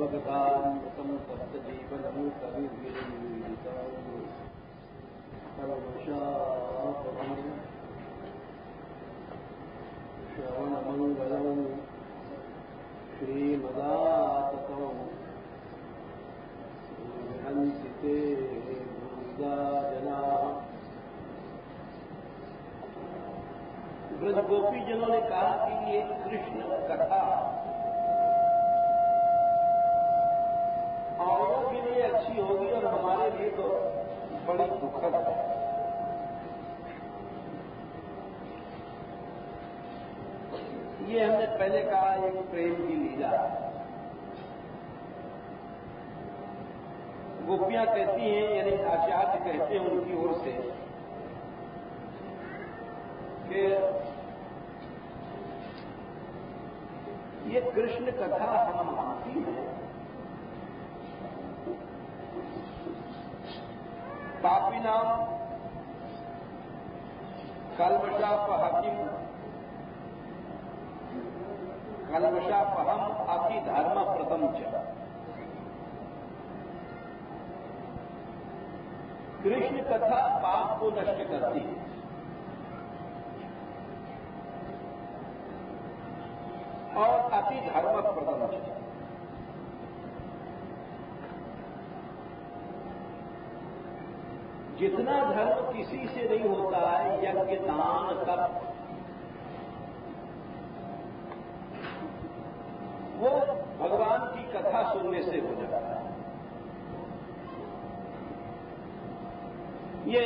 सर्वगतान्वितं तप्तजीवनं कविर्विरीडितं सर्वशापहं श्रवणमङ्गलं श्रीमदाततं विहन्ति ते भूरिदा जनाः। ब्रज गोपीजनों ने कहा कि ये कृष्ण कथा औरों के लिए अच्छी होगी और हमारे लिए तो बड़ी दुखद है। ये हमने पहले कहा एक प्रेम की लीला। गोपियां कहती हैं, यानी आचार्य कहते हैं उनकी ओर से कि ये कृष्ण कथा हम मानती हैं, पापिनाम कल्मषापहम अति धर्म प्रथम च। कृष्ण कथा पाप को नष्ट करती है और अति धर्म प्रथम च। जितना धर्म किसी से नहीं होता है, यज्ञ दान तप, वो भगवान की कथा सुनने से हो जाता है। ये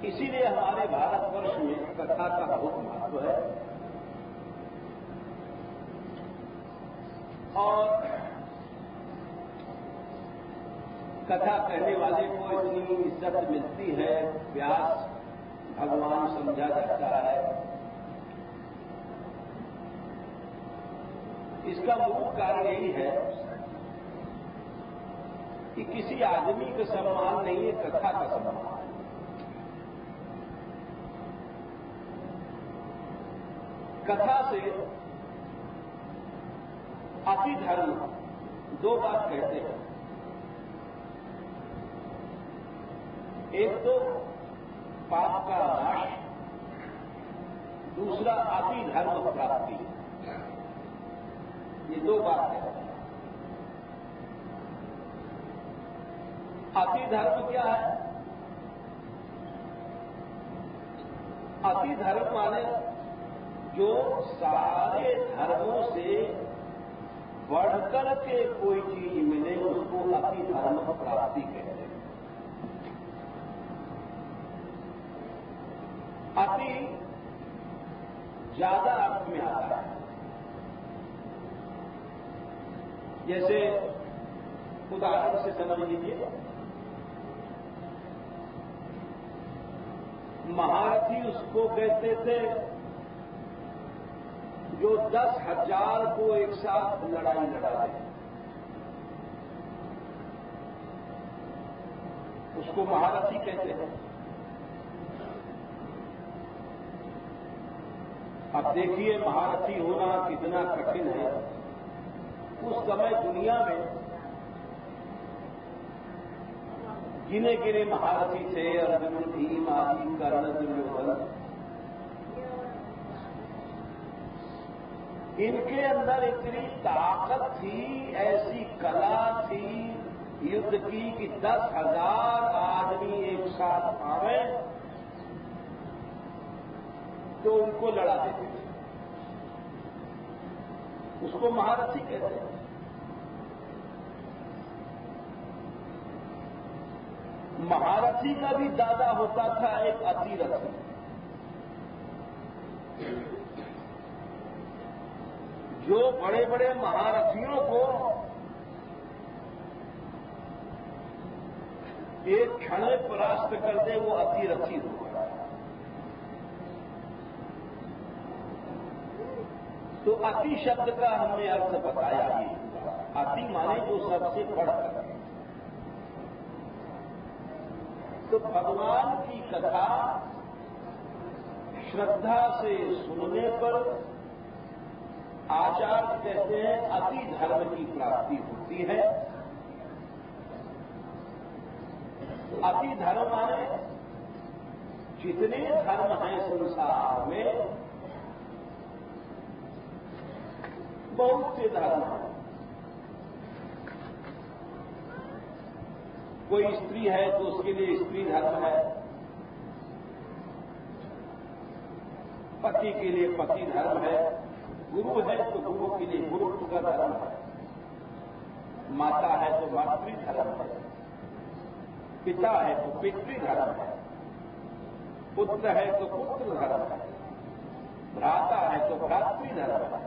इसीलिए हमारे भारतवर्ष में कथा का बहुत महत्व है और कथा कहने वाले को इतनी इज्जत मिलती है, व्यास भगवान समझा जाता है। इसका मूल कारण यही है कि किसी आदमी का सम्मान नहीं है, कथा का सम्मान। कथा से अति धर्म दो बात कहते हैं। एक तो पाप का नाश, दूसरा अति धर्म प्राप्ति। ये दो बात है। अति धर्म क्या है? अति धर्म माने जो सारे धर्मों से बढ़कर के कोई चीज मिले उसको अति धर्म प्राप्ति कहते हैं। अति ज्यादा अर्थ में आता है। जैसे उदाहरण से समझ लीजिए, महारथी उसको कहते थे जो 10,000 को एक साथ लड़ाई लड़ा दे, उसको महारथी कहते हैं। अब देखिए महारथी होना कितना कठिन है। उस समय दुनिया में गिने गिने महारथी थे, अर्जुन, भीम आदि, कर्ण, दुर्योधन। इनके अंदर इतनी ताकत थी, ऐसी कला थी युद्ध की कि 10,000 आदमी एक साथ आवे तो उनको लड़ा देते थे। उसको महारथी कहते हैं। महारथी का भी दादा होता था एक अतिरथी। जो बड़े बड़े महारथियों को एक क्षण में परास्त कर दे, वो अतिरथी होगा। तो अति शब्द का हमने अर्थ बताया ही। अति माने जो सबसे बढ़कर। तो भगवान की कथा श्रद्धा से सुनने पर आचार्य कहते हैं अति धर्म की प्राप्ति होती है। अति धर्म माने जितने धर्म हैं संसार में, बहुत से धर्म हैं। कोई स्त्री है तो उसके लिए स्त्री धर्म है, पति के लिए पति धर्म है, गुरु है तो गुरु के लिए गुरुत्व का धर्म है, माता है तो मातृ धर्म है, पिता है तो पितृ धर्म है, पुत्र है तो पुत्र धर्म है, भ्राता है तो भ्रातृ धर्म है,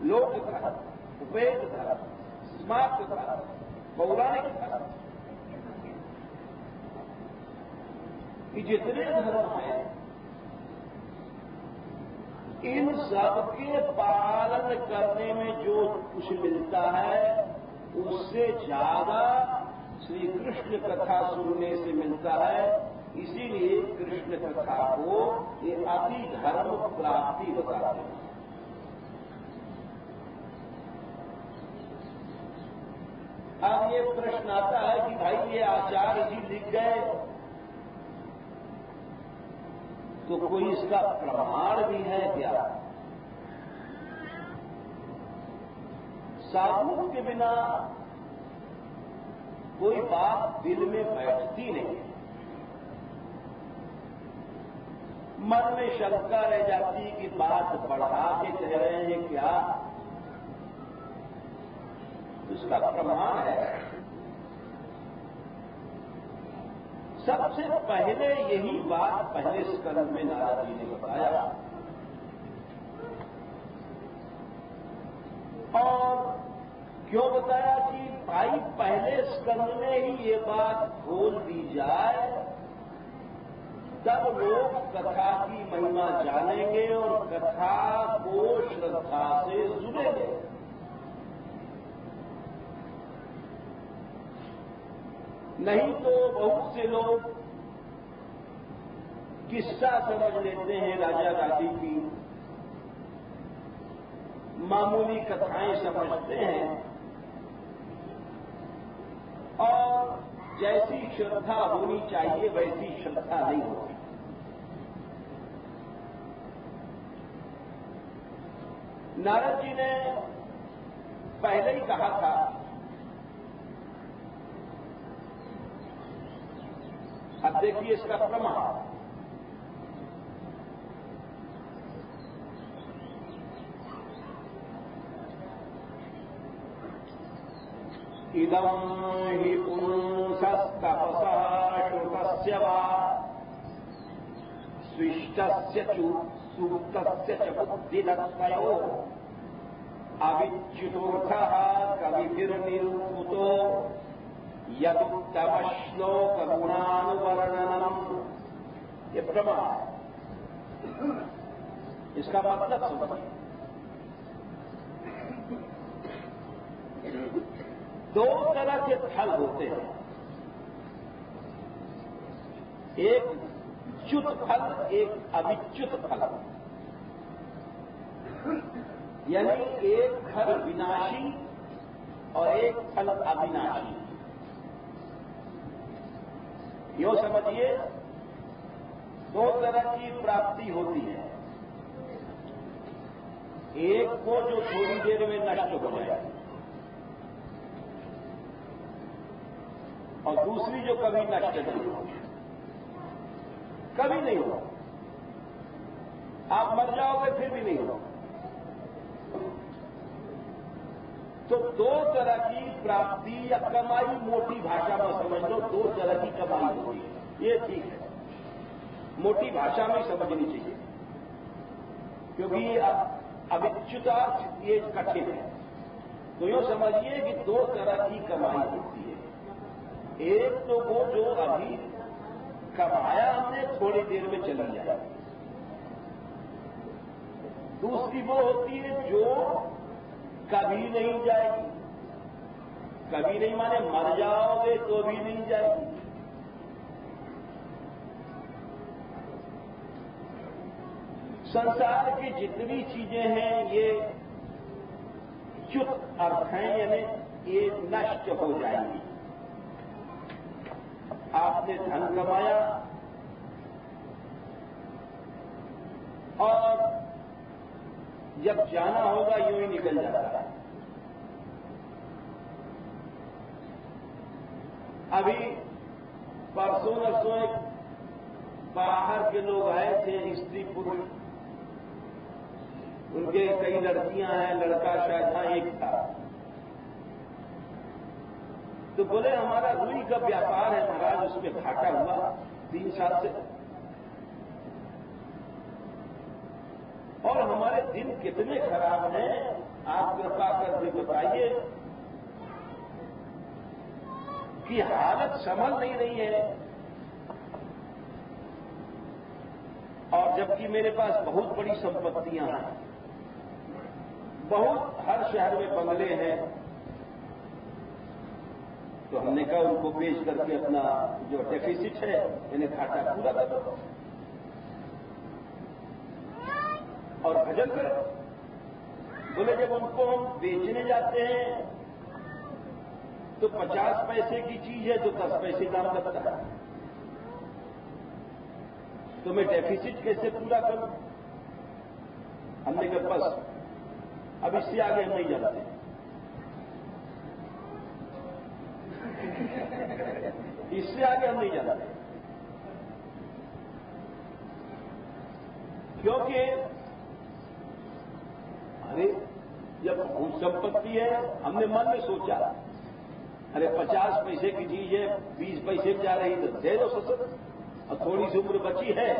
लोक धर्म, वेद धर्म, स्मार्त धर्म, पौराणिक धर्म, ये जितने धर्म हैं इन सबके पालन करने में जो कुछ मिलता है उससे ज्यादा श्री कृष्ण कथा सुनने से मिलता है। इसीलिए कृष्ण कथा को ये अति धर्म प्राप्ति बताते हैं। अब ये प्रश्न आता है कि भाई ये आचार्य जी लिख गए तो कोई इसका प्रमाण भी है क्या? साबुत के बिना कोई बात दिल में बैठती नहीं, मन में शंका रह जाती कि बात बढ़ा के कह रहे हैं क्या? उसका प्रमाण है। सबसे पहले यही बात पहले स्कंद में नारद जी ने बताया, और क्यों बताया कि भाई पहले स्कंद में ही ये बात खोल दी जाए, तब लोग कथा की महिमा जानेंगे और कथा को श्रद्धा से सुनेंगे। नहीं तो बहुत से लोग किस्सा समझ लेते हैं, राजा रानी की मामूली कथाएं समझते हैं और जैसी श्रद्धा होनी चाहिए वैसी श्रद्धा नहीं होती। नारद जी ने पहले ही कहा था अब देखिए इसका प्रमाण। इदं हि पुंसस्तपसा श्रुतस्य वा स्विष्टस्य सूक्तस्य च बुद्धिदत्तयोः अविच्युतोऽर्थः कविभिर्निरूपितो यदुत्तमश्लोक गुणानुवर्णनम। ये प्रमाण, इसका मतलब समझिए। दो तरह के फल होते हैं, एक च्युत फल, एक अविच्युत फल। यानी एक फल विनाशी और एक फल अविनाशी। यो समझिए, दो तरह की प्राप्ति होती है। एक को जो थोड़ी देर में नष्ट हो जाए और दूसरी जो कभी नष्ट नहीं हो, कभी नहीं हो। आप मर जाओगे फिर भी नहीं हो। तो दो तरह की प्राप्ति या कमाई, मोटी भाषा में समझ लो, दो तरह की कमाई होती है। ये ठीक है, मोटी भाषा में समझनी चाहिए, क्योंकि अविच्युतार्थ ये कठिन है। तो यूं समझिए कि दो तरह की कमाई होती है। एक तो वो जो अभी कमाया हमने थोड़ी देर में चली जाए, दूसरी वो होती है जो कभी नहीं जाएगी। कभी नहीं माने मर जाओगे तो भी नहीं जाएगी। संसार की जितनी चीजें हैं ये च्युत अर्थ हैं, यानी ये नष्ट हो जाएंगी। आपने धन कमाया और जब जाना होगा यूं ही निकल जाता है। अभी परसों नरसों एक बाहर के लोग आए थे, स्त्री पुरुष, उनके कई लड़कियां हैं, लड़का शायद था, एक था। तो बोले हमारा रुई का व्यापार है महाराज, उसमें घाटा हुआ 3 साल से, और हमारे दिन कितने खराब हैं, आप कृपा करके बताइए कि हालत संभल नहीं रही है। और जबकि मेरे पास बहुत बड़ी संपत्तियां हैं, बहुत, हर शहर में बंगले हैं, तो हमने कहा उनको बेच करके अपना जो डेफिसिट है इन्हें घाटा पूरा कर दो और भजन करो। बोले जब उनको हम बेचने जाते हैं तो 50 पैसे की चीज है तो 10 पैसे दाम लगता है, तो मैं डेफिसिट कैसे पूरा करूं? हमने कहा बस अब इससे आगे हम नहीं जाते। इससे आगे हम नहीं जाते, क्योंकि अरे जब भूत संपत्ति है, हमने मन में सोचा अरे 50 पैसे की चीज है 20 पैसे में जा रही तो दे दो ससुर, और थोड़ी सी उम्र बची है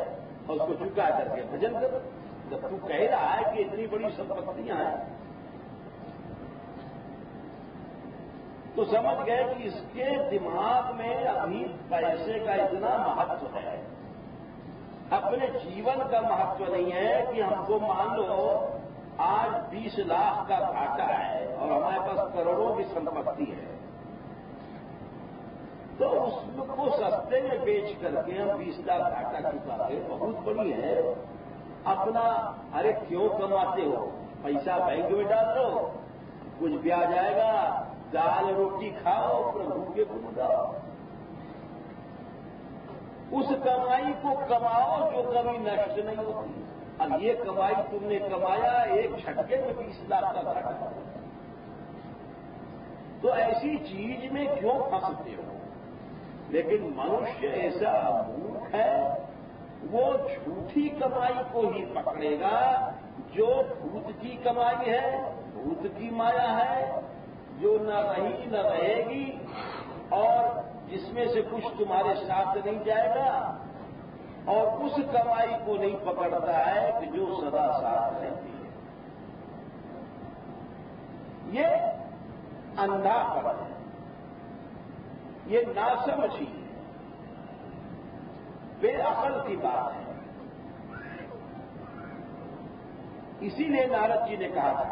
और उसको चुका करके भजन करो। जब तू कह रहा है कि इतनी बड़ी संपत्तियां हैं तो समझ गए कि इसके दिमाग में अभी पैसे का इतना महत्व है, अपने जीवन का महत्व नहीं है कि हमको मान लो आज 20 लाख का घाटा है और हमारे पास करोड़ों की संपत्ति है, तो उसको सस्ते में बेच करके हम 20 लाख घाटा चुकाते, बहुत बड़ी है। अपना अरे क्यों कमाते हो, पैसा बैंक में डाल दो, कुछ ब्याज आएगा, दाल रोटी खाओ, प्रभु के गुण गाओ, उस कमाई को कमाओ जो कभी नष्ट नहीं होती। अब ये कमाई तुमने कमाया, एक झटके में 20 लाख का घाटा, तो ऐसी चीज में क्यों फंसते हो? लेकिन मनुष्य ऐसा मूर्ख है, वो झूठी कमाई को ही पकड़ेगा जो भूत की कमाई है, भूत की माया है, जो न रही न रहेगी और जिसमें से कुछ तुम्हारे साथ नहीं जाएगा, और उस कमाई को नहीं पकड़ता है कि जो सदा साथ रहती है। ये अंधापन है, ये नासमझी है, बेअकल की बात है। इसीलिए नारद जी ने कहा था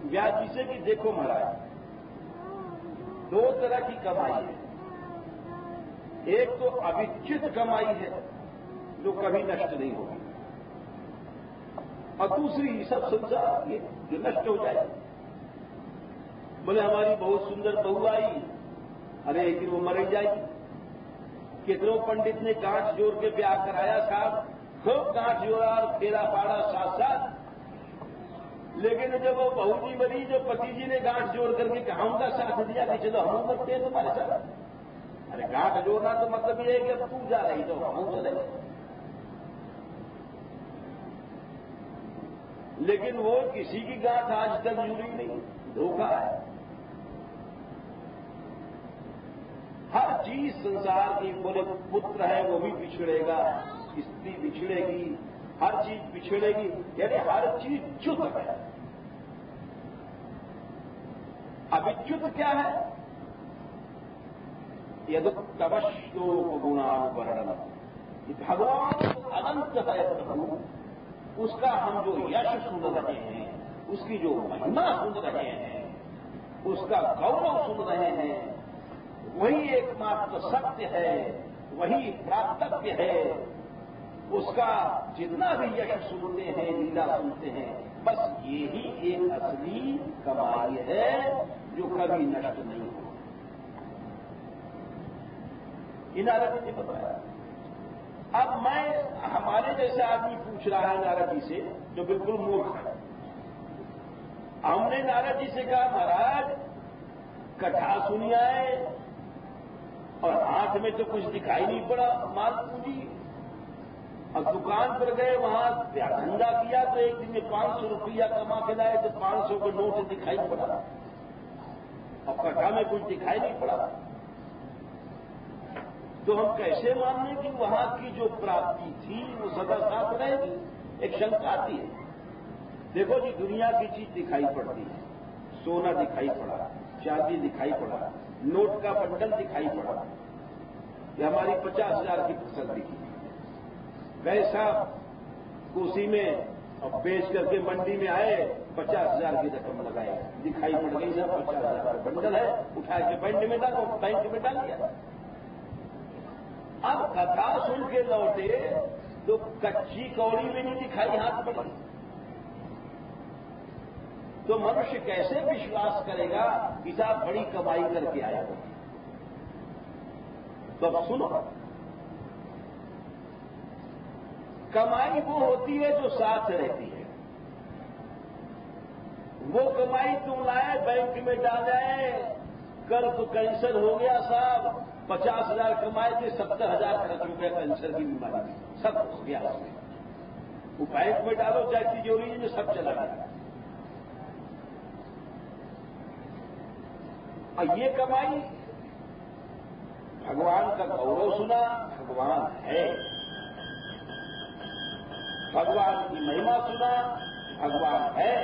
व्यास जी से कि देखो महाराज, 2 तरह की कमाई है, एक तो अविच्युत कमाई है जो कभी नष्ट नहीं होगी, और दूसरी सब संसार ये जो नष्ट हो जाए। बोले हमारी बहुत सुंदर बहू आई, अरे लेकिन वो मर जाएगी। कितनों पंडित ने गांठ जोड़ के ब्याह कराया साहब, खूब गांठ जोड़ा और फेरा पाड़ा साथ साथ, लेकिन जब वो बहू जी मरी, जो पति जी ने गांठ जोड़ करके कहा उनका साथ दिया कि चलो हम मरते हैं तुम्हारे साथ। अरे गांठ जोड़ना तो मतलब ये है कि अब तू जा रही तो हम चले गए, लेकिन वो किसी की गांठ आज तक जुड़ी नहीं, धोखा है। हर चीज संसार की, बोले पुत्र है वो भी बिछड़ेगा, स्त्री बिछड़ेगी, हर चीज बिछड़ेगी, यानी हर चीज च्युत है। अविच्युत क्या है? यदि तपस्योप गुणानुवर्णन, भगवान अनंत है प्रभु, उसका हम जो यश सुन रहे हैं, उसकी जो महिमा सुन रहे हैं, उसका गौरव सुन रहे हैं, वही एकमात्र सत्य है, वही प्राप्तव्य है, उसका जितना भी यश सुनते हैं, लीला सुनते हैं, बस यही एक असली कमाई है जो कभी नष्ट नहीं हो। इन नारद ने बताया। अब मैं हमारे जैसे आदमी पूछ रहा है नारद जी से, जो बिल्कुल मूर्ख है। हमने नारद जी से कहा, महाराज कथा सुनी आए और हाथ में तो कुछ दिखाई नहीं पड़ा माल पूंजी, और दुकान पर गए वहां धंधा किया तो एक दिन में 500 रुपया कमा के लाए तो 500 का नोट दिखाई पड़ा, और कथा में कुछ दिखाई नहीं पड़ा। तो हम कैसे मान लें कि वहां की जो प्राप्ति थी वो सदा साथ रहेगी? एक शंका आती है। देखो जी, दुनिया की चीज दिखाई पड़ती है, सोना दिखाई पड़ा, चांदी दिखाई पड़ा, नोट का बंडल दिखाई पड़ा, ये हमारी 50,000 की फसल दिखी। वैसा कोसी में अब बेच करके मंडी में आए, 50,000 की रकम लगाए, दिखाई पड़ गई ना 50,000 का बंडल है, उठा के बैंक में डालो, बैंक में डाल दिया। अब कथा सुन के लौटे तो कच्ची कौड़ी में नहीं दिखाई हाथ पड़ी, तो मनुष्य कैसे विश्वास करेगा कि साहब बड़ी कमाई करके आया हो? तो अब सुनो, कमाई वो होती है जो साथ रहती है। वो कमाई तुम लाए, बैंक में डाले, कल तो कैंसर हो गया साहब, 50,000 कमाए थे, 70,000 खर्च हो गया कैंसर की बीमारी, सब हो गया उसमें। वो बैंक में डालो चाहे तिजोरी में, सब चला गया। और ये कमाई भगवान का गौरव सुना, भगवान है, भगवान की महिमा सुना, भगवान है।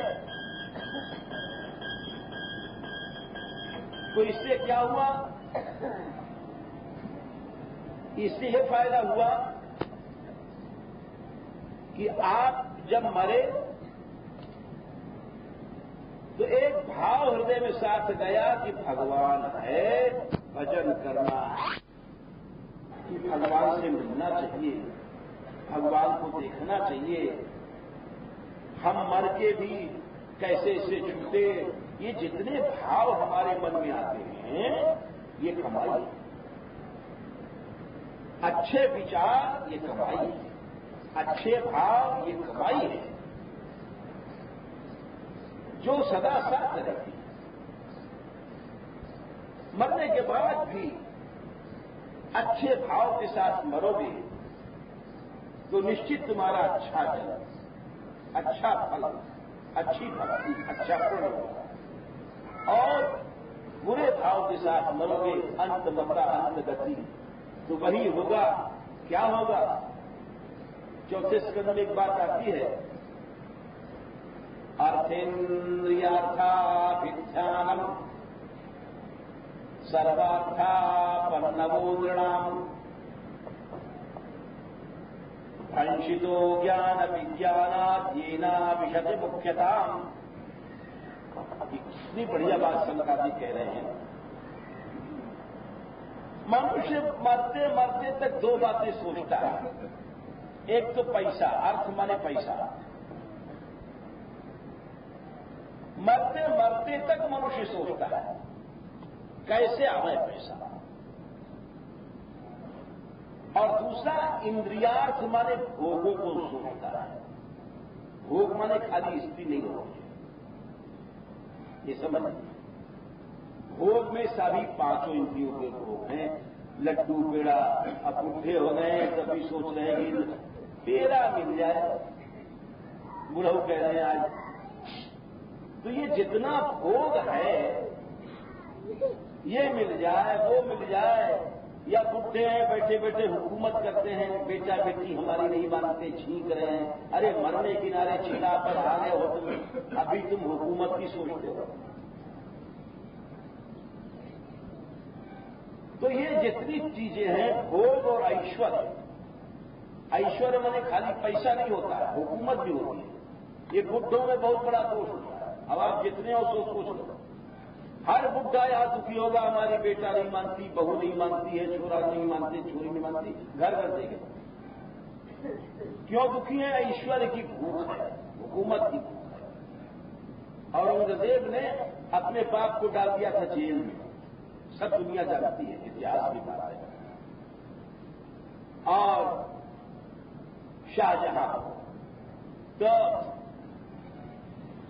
तो इससे क्या हुआ? इससे यह फायदा हुआ कि आप जब मरे तो एक भाव हृदय में साथ गया कि भगवान है, भजन करना, कि भगवान से मिलना चाहिए, भगवान को देखना चाहिए, हम मर के भी कैसे इससे छूटे। ये जितने भाव हमारे मन में आते हैं ये कमाई है। अच्छे विचार ये कमाई है, अच्छे भाव ये कमाई है जो सदा साथ रहती है। मरने के बाद भी अच्छे भाव के साथ मरोगे तो निश्चित तुम्हारा अच्छा जन्म, अच्छा फल, अच्छी भक्ति, अच्छा पुण्य होगा। और बुरे भाव के साथ मरोगे, अंत मता अंत गति, तो वही होगा। क्या होगा? चौथे स्कंद में एक बात आती है, अर्थेन्द्रियार्थाभिध्यानम सर्वार्थापन्नवो नृणाम भंशितो ज्ञान विज्ञानात् येना विशति मुख्यताम। इतनी बढ़िया बात शंकर जी कह रहे हैं। मनुष्य मरते मरते तक दो बातें सोचता है। एक तो पैसा, अर्थ माने पैसा। मरते मरते तक मनुष्य सोचता है कैसे आवे पैसा। और दूसरा इंद्रियार्थ माने भोगों को सोचता है। भोग माने खाली स्त्री नहीं होती, ये समझ। भोग में सभी पांचों इंद्रियों के भोग हैं। लड्डू पेड़ा, अब बुढ़े हो गए तभी सोच रहे हैं कि पेड़ा मिल जाए, बुढ़ऊ कह रहे हैं आज। तो ये जितना भोग है ये मिल जाए, वो मिल जाए, या बुढ़े हैं बैठे बैठे हुकूमत करते हैं, बेटा बेटी हमारी नहीं मानते, छींक रहे हैं। अरे मरने किनारे चिता पर आ गए हो तुम, अभी तुम हुकूमत की सोचते हो। तो ये जितनी चीजें हैं, भोग और ऐश्वर्य, ऐश्वर्य माने खाली पैसा नहीं होता है, हुकूमत भी होती है। ये बुढ़ों में बहुत बड़ा दोष होता है। अब आप जितने हो सो सोच लो, हर बुढ़ा यहां दुखी होगा, हमारी बेटा नहीं मानती, बहू नहीं मानती है, छोरा नहीं मानती, छोरी नहीं मानती, घर घर देखे। क्यों दुखी है? ऐश्वर्य की भूख है, हुकूमत की भूख है। औरंगजेब ने अपने बाप को डाल दिया था जेल में, सब दुनिया जानती है, इतिहास की बात है। और शाहजहां तो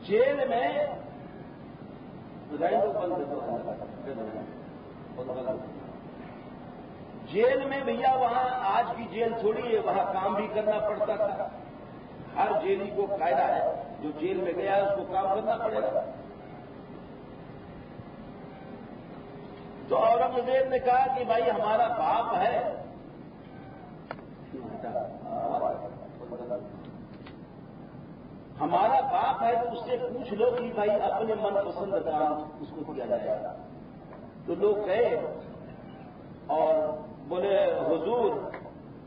जेल में जेल में भैया वहां आज की जेल थोड़ी है, वहां काम भी करना पड़ता था। हर जेली को कायदा है, जो जेल में गया है उसको काम करना पड़ेगा। तो औरंगजेब ने कहा कि भाई हमारा बाप है, हमारा बाप है, तो उससे पूछ लो कि भाई अपने मनपसंद काम उसको किया जाएगा। तो लोग गए और बोले हुजूर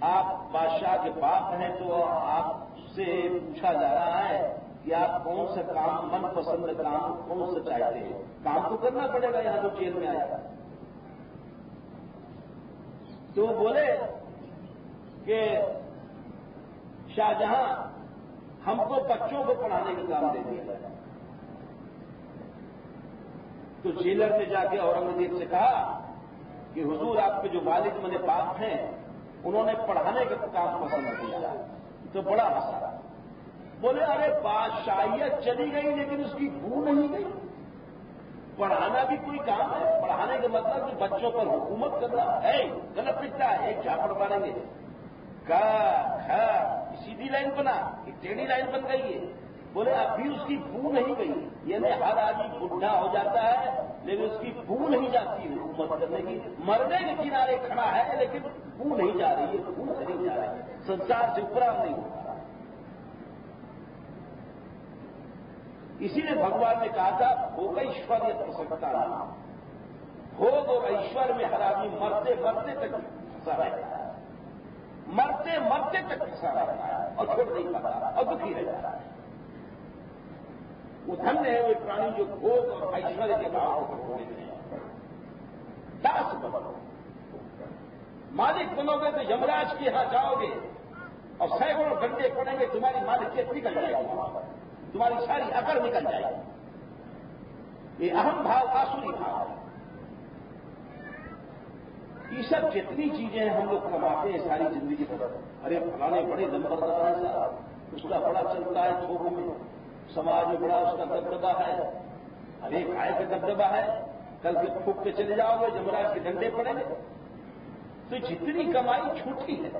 आप बादशाह के बाप हैं, तो आपसे पूछा जा रहा है कि आप कौन सा काम, मनपसंद काम कौन सा चाहते हैं? काम तो करना पड़ेगा, यहां तो जेल में आया। तो बोले कि शाहजहां हमको बच्चों को पढ़ाने का काम दे दिया। तो जेलर ने जाके औरंगजेब से कहा कि हुजूर आपके जो वालिद मने बाप हैं उन्होंने पढ़ाने का काम पसंद किया। तो बड़ा हंसा। बोले अरे बादशाहियत चली गई लेकिन उसकी भू नहीं गई। पढ़ाना भी कोई काम है, पढ़ाने का मतलब कि बच्चों पर हुकूमत करना है। गलत लिखता है, एक क्या पढ़ पाएंगे? का खा सीधी लाइन बना कि टेढ़ी लाइन बन गई है। बोले अभी उसकी भू नहीं गई, यानी हर आदमी बुढ़ा हो जाता है लेकिन उसकी भू नहीं जाती है हुकूमत करने की। मरने के किनारे खड़ा है लेकिन भू नहीं जा रही है, भू नहीं जा रही है, संसार से उपराम नहीं हो रहा। इसीलिए भगवान ने कहा था भोग ऐश्वर्य प्रसन्नता नाम। भोग और ऐश्वर्य में हर आदमी मरते मरते तक फंसा रहता है, मरते मरते तक फंसा रहता है और छोड़ नहीं पाता और दुखी रह जाता है। वो धन्य है वे प्राणी जो भोग और ऐश्वर्य के भाव को छोड़ देते हैं। दास बनो, मालिक बनोगे तो यमराज के यहां जाओगे और सैकड़ों घंटे पड़ेंगे, तुम्हारी मालिकियत निकल जाएगी, तुम्हारी सारी अकड़ निकल जाएगी। ये अहम भाव आसुरी भाव है। ये सब जितनी चीजें हम लोग कमाते हैं सारी जिंदगी पर, अरे फलाने बड़े नंबरदार है साहब, उसका बड़ा चलता है थोक में, समाज में बड़ा उसका दबदबा है, अरे काय का दबदबा है, कल के फूक के चले जाओगे जमराज के डंडे पड़ेंगे। तो जितनी कमाई छूटी है,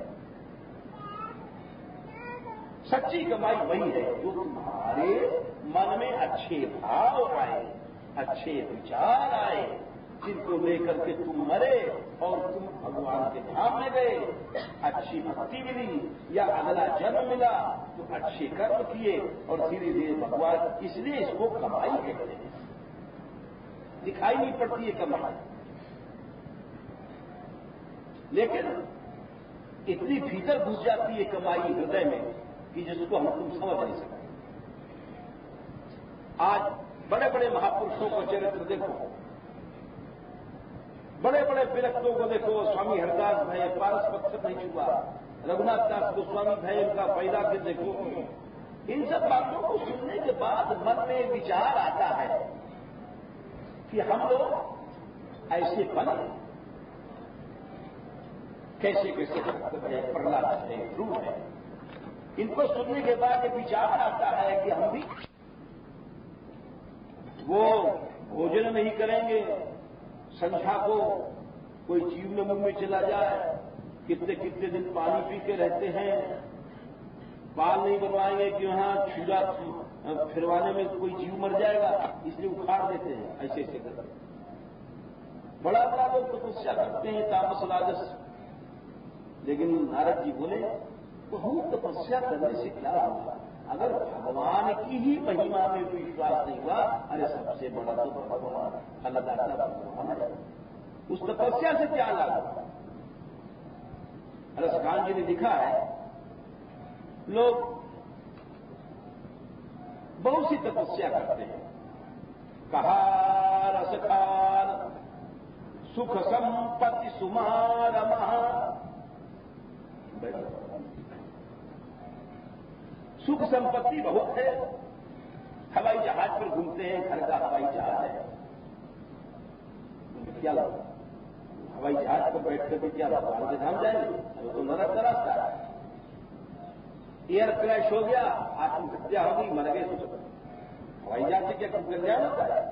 सच्ची कमाई वही है जो तुम्हारे मन में अच्छे भाव आए, अच्छे विचार आए, जिनको लेकर के तुम मरे और तुम भगवान के धाम में गए, अच्छी भक्ति मिली या अगला जन्म मिला तो अच्छे कर्म किए और धीरे धीरे भगवान, इसलिए इसको कमाई कहते हैं। दिखाई नहीं पड़ती है कमाई, लेकिन इतनी भीतर घुस जाती है कमाई हृदय में कि जिसको हम तुम समझ नहीं सकते। आज बड़े बड़े महापुरुषों का चरित्र देखो, बड़े बड़े विरक्तों को देखो, स्वामी हरदास भय, पारस पत्थर नहीं छुआ, रघुनाथ दास गोस्वामी भय, उनका पैदा के देखो। इन सब बातों को सुनने के बाद मन में विचार आता है कि हम लोग ऐसे बने, कैसे कैसे प्रहलाद है, ध्रुव है। इनको सुनने के बाद विचार आता है कि हम भी वो भोजन नहीं करेंगे, संध्या को कोई जीव में मुंह में चला जाए, कितने कितने दिन पानी पी के रहते हैं, बाल नहीं बनवाएंगे कि वहां छुरा फिरवाने में कोई जीव मर जाएगा, इसलिए उखाड़ देते हैं, ऐसे ऐसे करते। बड़ा बड़ा लोग तपस्या करते हैं, तामस राजस। लेकिन नारद जी बोले बहुत तपस्या करने से क्या होगा, अगर भगवान की ही महिमा में भी विश्वास नहीं हुआ, अरे सबसे बड़ा तो भगवान अल्लाह भगवान है, उस तपस्या से क्या लाभ। रसखान जी ने लिखा है, लोग बहुत सी तपस्या करते हैं, कहा रसखान सुख संपत्ति सुमारमा, सुख संपत्ति बहुत है, हवाई जहाज पर घूमते हैं, घर का हवाई जहाज है, क्या लाभ? हवाई जहाज पर बैठ करके क्या भगवान के धाम जाएंगे? तो नरक का रास्ता है। एयर क्रैश हो गया, आत्महत्या हो गई, मर गए, तो हवाई जहाज से क्या कल्याण होता है?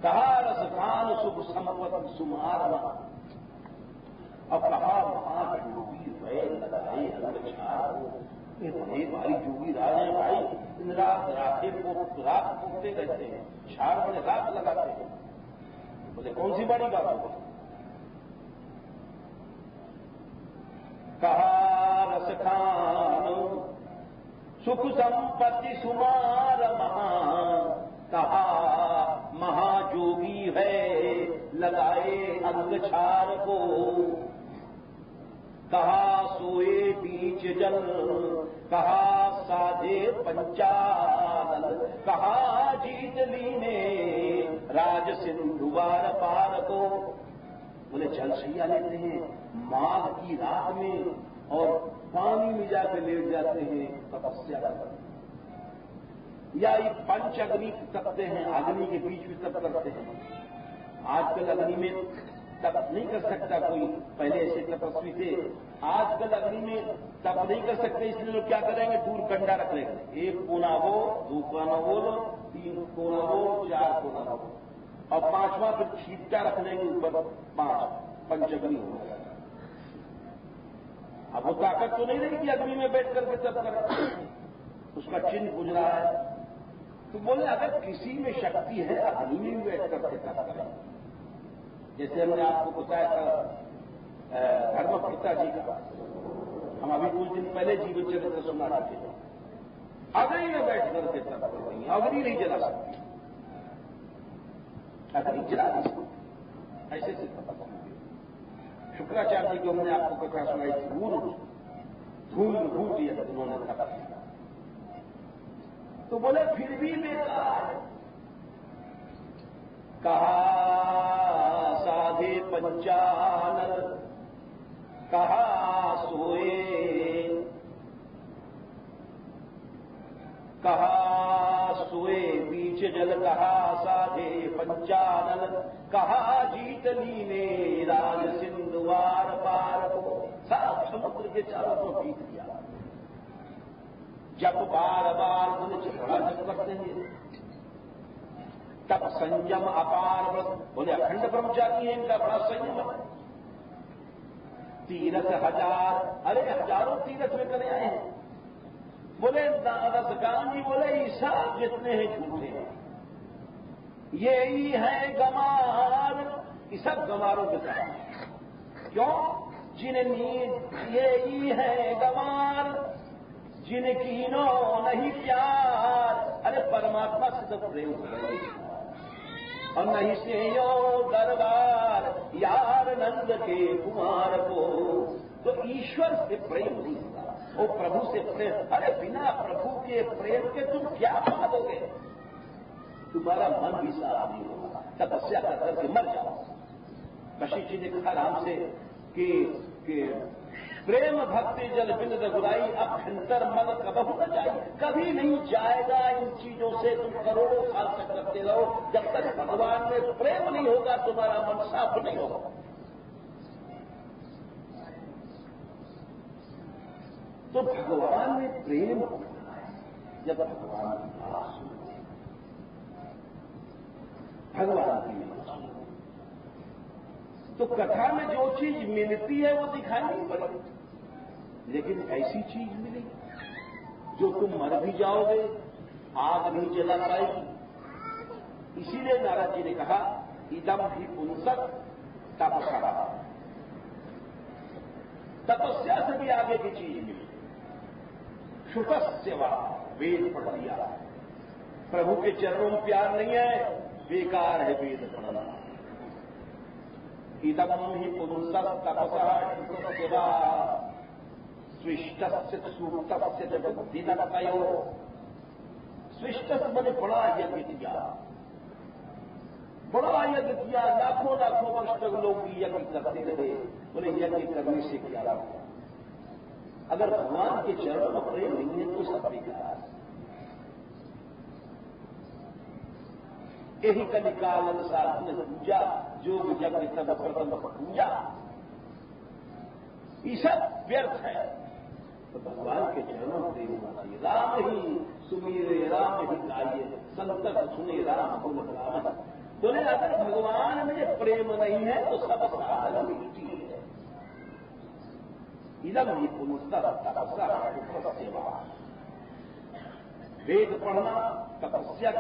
कहा रसखान सुख संपत्ति सुमार, अब कहा महायोगी वै लगाए अंधकार। बड़े भारी जोगी राज है भाई, दिन रात रात पूछते रहते हैं, छाड़ में रात लगाते हैं। बोले कौन सी बड़ी बात होगी? कहा रसखान सुख संपत्ति सुमार महान, कहा महाजोगी है लगाए अंगछार को। कहा सोए बीच जल, कहा साधे पंचानन, कहा जीत लीने राज सिंधुवार पार को। बोले जल सैया लेते हैं माघ की रात में और पानी में जाकर लेट जाते हैं, तपस्या करते हैं, या ये पंच अग्नि तपते हैं, अग्नि के बीच में तप करते हैं। आजकल अग्नि में तप नहीं कर सकता कोई, पहले ऐसे तपस्वी थे, आजकल अग्नि में तप नहीं कर सकते, इसलिए लोग क्या करेंगे, दूर कंडा रख लेंगे, एक कोना वो, दो कोना वो, तीन कोना वो, चार कोना वो, और पांचवा फिर छीटा रख लेंगे ऊपर, पंचअग्नि हो गया। अब वो ताकत तो नहीं रही कि अग्नि में बैठ करके तप कर, उसका चिन्ह बुझ रहा है। तो बोले अगर किसी में शक्ति है अग्नि में बैठ करके तप करें, जैसे हमने आपको बताया था धर्मपिता जी का, हम अभी कुछ दिन पहले जीवन चरित्र सुना रहे थे, अग्नि में बैठ करके तप कर रही है, अग्नि नहीं जला सकती, अग्नि जला नहीं सकती, ऐसे से तप। शुक्राचार्य जी को हमने आपको कथा सुनाई थी, धूल घूट दिया उन्होंने तप किया। तो बोले फिर भी बेकार। कहा साधे पंचानन, कहा सोए, कहा सोए बीच जल, कहा साधे पंचानन, कहा जीत लीने राज सिंधुवार पार को। सात समुद्र के चारों को जीत लिया। जब बार बार उन्हें झगड़ा जब करते हैं तब संयम अपार व्रत। बोले अखंड ब्रह्मचारी है, इनका बड़ा संयम है। तीरथ हजार, अरे हजारों तीरथ में करे आए हैं। बोले रसगान जी बोले ईसा जितने हैं झूठे हैं, ये ही है गमार, ये सब गमारों के साथ। क्यों? जिन्हें ये ही है गमार, जिनकी नो नहीं प्यार। अरे परमात्मा से तो प्रेम हो और नहीं से यो दरबार यार नंद के कुमार को। तो ईश्वर से प्रेम नहीं होगा, वो प्रभु से प्रेम। अरे बिना प्रभु के प्रेम के तुम क्या पाओगे? तुम्हारा मन भी सारा नहीं होगा, तपस्या कर करके मर जाओ। कशी जी ने कहा राम से कि प्रेम भक्ति जल बिन रघुराई, अब खंतर मन कबहू न जाए। कभी नहीं जाएगा इन चीजों से, तुम करोड़ों साल तक करते रहो, जब तक भगवान में प्रेम नहीं होगा तुम्हारा मन साफ नहीं होगा। तो भगवान में प्रेम होता है जब भगवान की बात सुनते, भगवान की बात। तो कथा में जो चीज मिलती है वो दिखाई नहीं पड़ती, लेकिन ऐसी चीज मिली जो तुम मर भी जाओगे, आग नहीं जला पाएगी। इसीलिए नारद जी ने कहा इदम ही पुंसक तपस्या, तपस्या से भी आगे की चीज मिली। शुकस्य वा, वेद पढ़ लिया, प्रभु के चरणों में प्यार नहीं है, बेकार है वेद पढ़ना। इदम ही पुंसक तपसा सेवा, स्विष्टस्य सूक्तस्य जगद्दिनतयो। स्विष्टस्य मैंने बड़ा यज्ञ किया, बड़ा यज्ञ किया, लाखों वर्ष तक लोग यज्ञ करते रहे। बोले यज्ञ करने से क्या लाभ? अगर भगवान के चरणों में प्रेम नहीं है तो सब बेकार। यही कलिकाल साधन पूजा जोग जग तब प्रथम पूजा, ये सब व्यर्थ है। तो भगवान के चरणों में प्रेम होना चाहिए। राम ही सुमीरे राम ही गाइए, संतत सुने राम गुण गावन। बोले अगर भगवान में प्रेम नहीं है तो सब साधन मिट्टी है। इदम ही पुनस्तर तपस्या सेवा, वेद पढ़ना, तपस्या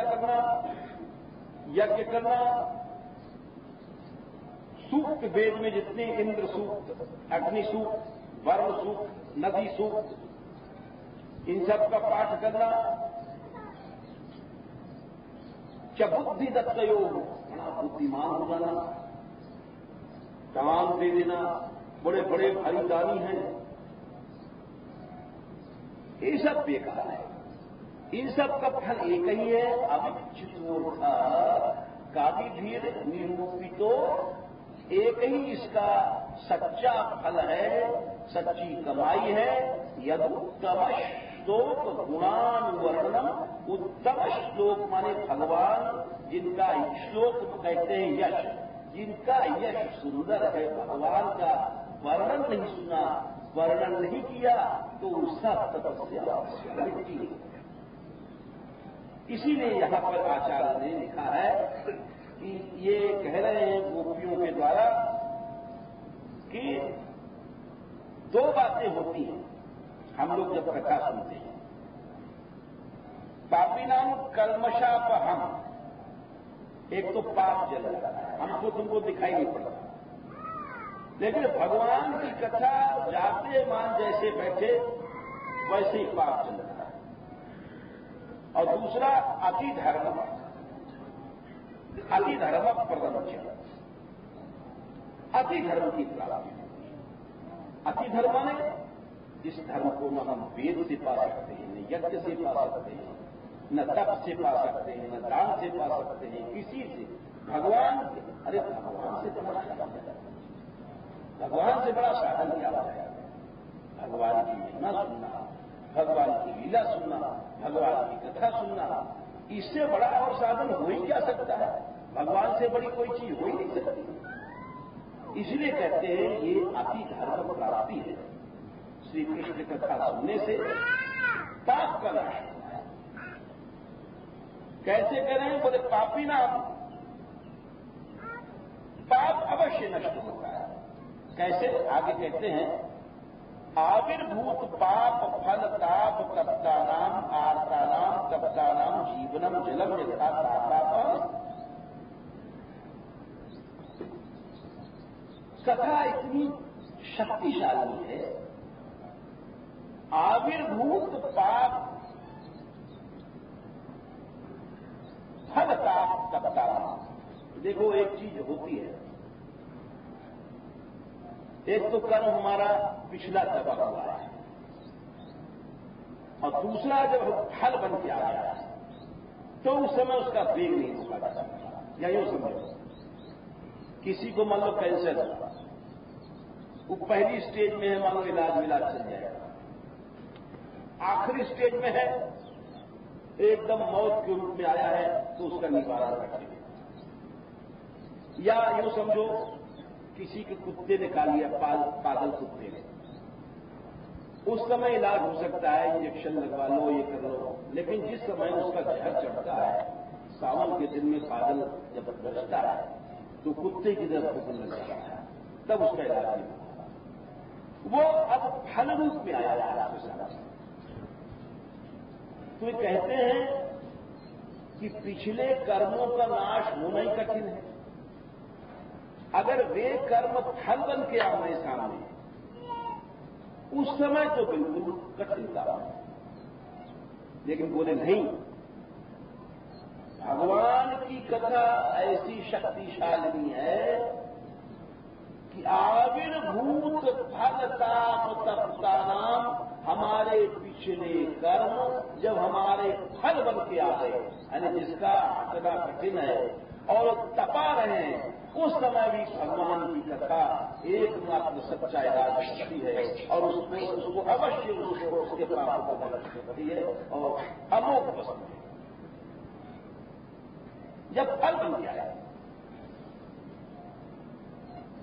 करना, यज्ञ करना, सूक्त वेद में जितने इंद्र सूक्त, अग्नि सूक्त, वरुण सूक्त, नदी सूक्त, इन सब का पाठ करना, क्या बुद्धि दत्त योग, बड़ा बुद्धिमान हो जाना, दान दे देना, बड़े बड़े भारी दानी हैं, ये सब बेकार है। इन सब का फल एक ही है, अविच्छिन्नोर्था काफी धीर निरूपितो, एक ही इसका सच्चा फल है, सच्ची कमाई है। यदुत्तम श्लोक गुणानुवर्णनम, उत्तम श्लोक माने भगवान जिनका श्लोक कहते हैं यश, जिनका यश सुंदर है, भगवान का वर्णन नहीं सुना, वर्णन नहीं किया तो उसका तपस्या मिट्टी है। इसीलिए यहां पर आचार्य ने लिखा है कि ये कह रहे हैं गोपियों के द्वारा कि दो बातें होती हैं हम लोग जब कथा सुनते हैं। पापी नाम कल्मषापहम, एक तो पाप जल रहा है, हमको तुमको दिखाई नहीं पड़ता, लेकिन भगवान की कथा जाते मान जैसे बैठे वैसे ही पाप चल रहा है। और दूसरा अति धर्म प्रदर्शन, अति धर्म की प्राप्ति। अति धर्म ने जिस धर्म को न हम वेद से पा सकते हैं, न यज्ञ से पा सकते हैं, न तप से पा सकते हैं, न दान से पा सकते हैं, किसी से, भगवान से। अरे भगवान से बड़ा साधन है, भगवान से बड़ा साधन क्या है? भगवान की महिमा सुनना, भगवान की लीला सुनना, भगवान की कथा सुनना, इससे बड़ा और साधन हो ही क्या सकता है? भगवान से बड़ी कोई चीज हो ही नहीं सकती। इसलिए कहते हैं ये अति धर्म प्राप्ति है। श्री कृष्ण कथा सुनने से पाप का नाश होता है। कैसे करें? बोले पापी ना, पाप अवश्य नष्ट होता है। कैसे? आगे कहते हैं आविर्भूत पाप फल ताप तप्तानाम आर्तानाम तप्तानाम जीवनम जलम यथा तापाप। कथा इतनी शक्तिशाली है। आविर्भूत पाप फल ताप तप्तानाम। देखो एक चीज होती है, एक तो कर्म हमारा पिछला दबा हुआ है, और दूसरा जब फल बन के आ गया तो उस समय उसका वेग नहीं रोका जा सकता। या यूं समझो, किसी को मान लो कैंसर हुआ, वो पहली स्टेज में है, मान लो इलाज चल जाएगा, आखिरी स्टेज में है, एकदम मौत के रूप में आया है, तो उसका निवारण रखेंगे। या यूं समझो किसी के कुत्ते ने खा लिया, पागल कुत्ते ने, उस समय इलाज हो सकता है, इंजेक्शन लगवा लो, ये कर लो, लेकिन जिस समय उसका जहर चढ़ता है, सावन के दिन में पागल जब बचता है तो कुत्ते की तरफ फूकने लग जाता है, तब उसका इलाज नहीं होता। वो अब फल रूप में आया है आपके साथ। तो ये कहते हैं कि पिछले कर्मों का नाश होना ही कठिन है। अगर वे कर्म फल बन के आए सामने, उस समय तो बिल्कुल कठिनता है। लेकिन बोले नहीं, भगवान की कथा ऐसी शक्तिशाली है कि आविर्भूत फल ताप तप्तानाम, हमारे पिछले कर्म जब हमारे फल बन के आ गए, यानी जिसका हटना कठिन है और तपा रहे हैं, उस समय भी भगवान की कथा एकमात्र सच्चा इलाज शक्ति है और उसको अवश्य उसके प्राप्त होना सकती है और अमोघ वस्तु है। जब फल बन गया है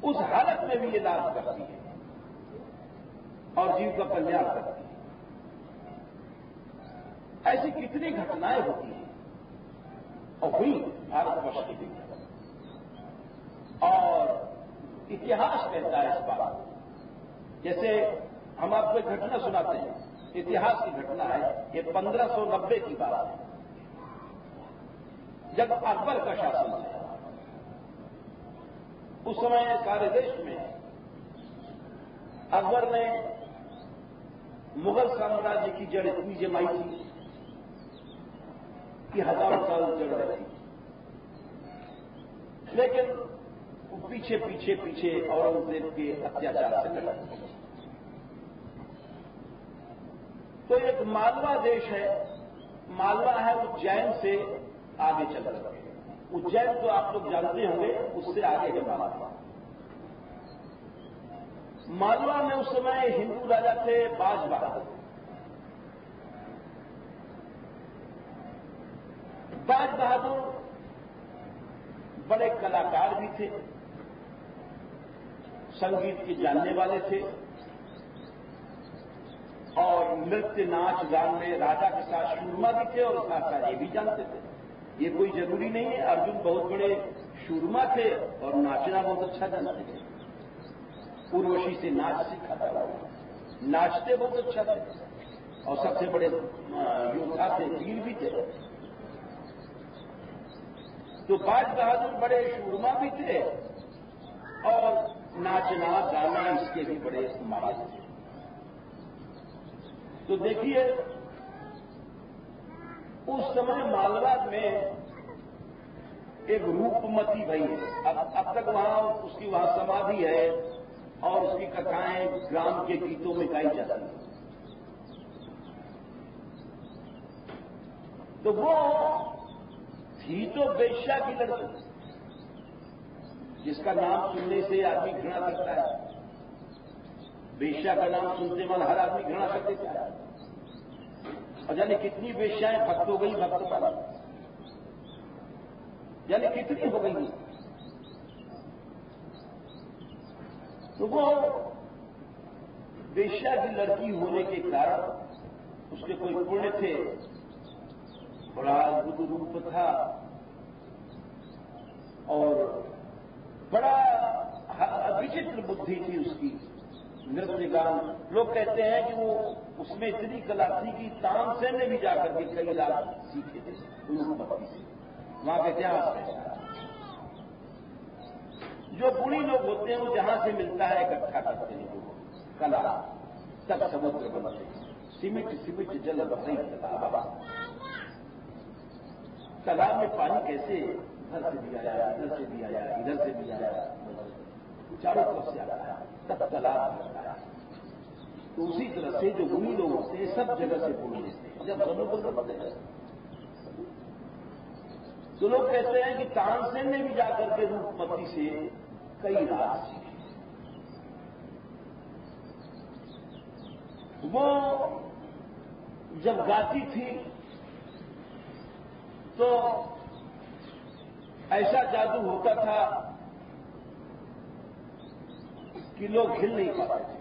उस हालत में भी ये लाभ करती है और जीव का कल्याण करती है। ऐसी कितनी घटनाएं होती हैं और हुई भारतवर्ष की भी और इतिहास कहता है इस बात। जैसे हम आपको एक घटना सुनाते हैं, इतिहास की घटना है, ये 1590 की बात है जब अकबर का शासन था। उस समय सारे देश में अकबर ने मुगल साम्राज्य की जड़ इतनी जमाई थी कि हजारों साल जड़ रही, लेकिन पीछे पीछे पीछे औरंगजेब के अत्याचार से लड़ा। तो एक मालवा देश है, मालवा है उज्जैन से आगे चल रहा है। उज्जैन तो आप लोग जानते होंगे, उससे आगे है मालवा। मालवा में उस समय हिंदू राजा थे बाज बहादुर। बाज बहादुर बड़े कलाकार भी थे, संगीत के जानने वाले थे और नृत्य नाच गान में राजा के साथ शूरमा भी थे और साथ साथ ये भी जानते थे। ये कोई जरूरी नहीं है, अर्जुन बहुत बड़े शूरमा थे और नाचना बहुत अच्छा जानते थे। उर्वशी से नाच सीखा था, नाचते बहुत अच्छा थे और सबसे बड़े योद्धा थे, वीर भी थे। तो बाज बहादुर बड़े शूरमा भी थे और नाचना गाना इसके भी बड़े माहिर थे। तो देखिए उस समय मालवा में एक रूपमती भई है। अब तक वहां उसकी वहां समाधि है और उसकी कथाएं ग्राम के गीतों में गाई जाती हैं। तो वो थी तो वेश्या की लड़की जिसका नाम सुनने से आदमी घृणा करता है। वेश्या का नाम सुनते मन हर आदमी घृणा कर देता है। और जाने कितनी वेश्याएं भक्त हो गई, भक्त वाला जाने कितनी हो गई। तो वो वेश्या की लड़की होने के कारण उसके कोई पुण्य थे, बड़ा अद्भुत रूप था और बड़ा विचित्र बुद्धि थी उसकी। नृत्य गान, लोग कहते हैं कि वो उसमें इतनी कला थी कि तानसेन ने भी जाकर के कई लाख सीखे थे रूपमती से। वहां का इतिहास है। जो बुढ़ी लोग होते हैं वो जहां से मिलता है इकट्ठा करते हैं कला, तब समुद्र बनते हैं। सिमिट सिमिट जल बसई तालाब, तालाब में पानी कैसे इधर से भी आया, इधर से भी आया, इधर से भी आया, चारों तरफ से आया, तब तालाब बनता है। तो उसी तरह से जो गुणी लोग होते हैं सब जगह से बोल लेते हैं। जब समुद्र बनते हैं तो लोग कहते हैं कि तानसेन ने भी जाकर के रूपमती से कई राग सीखे। वो जब गाती थी तो ऐसा जादू होता था कि लोग हिल नहीं पाते थे।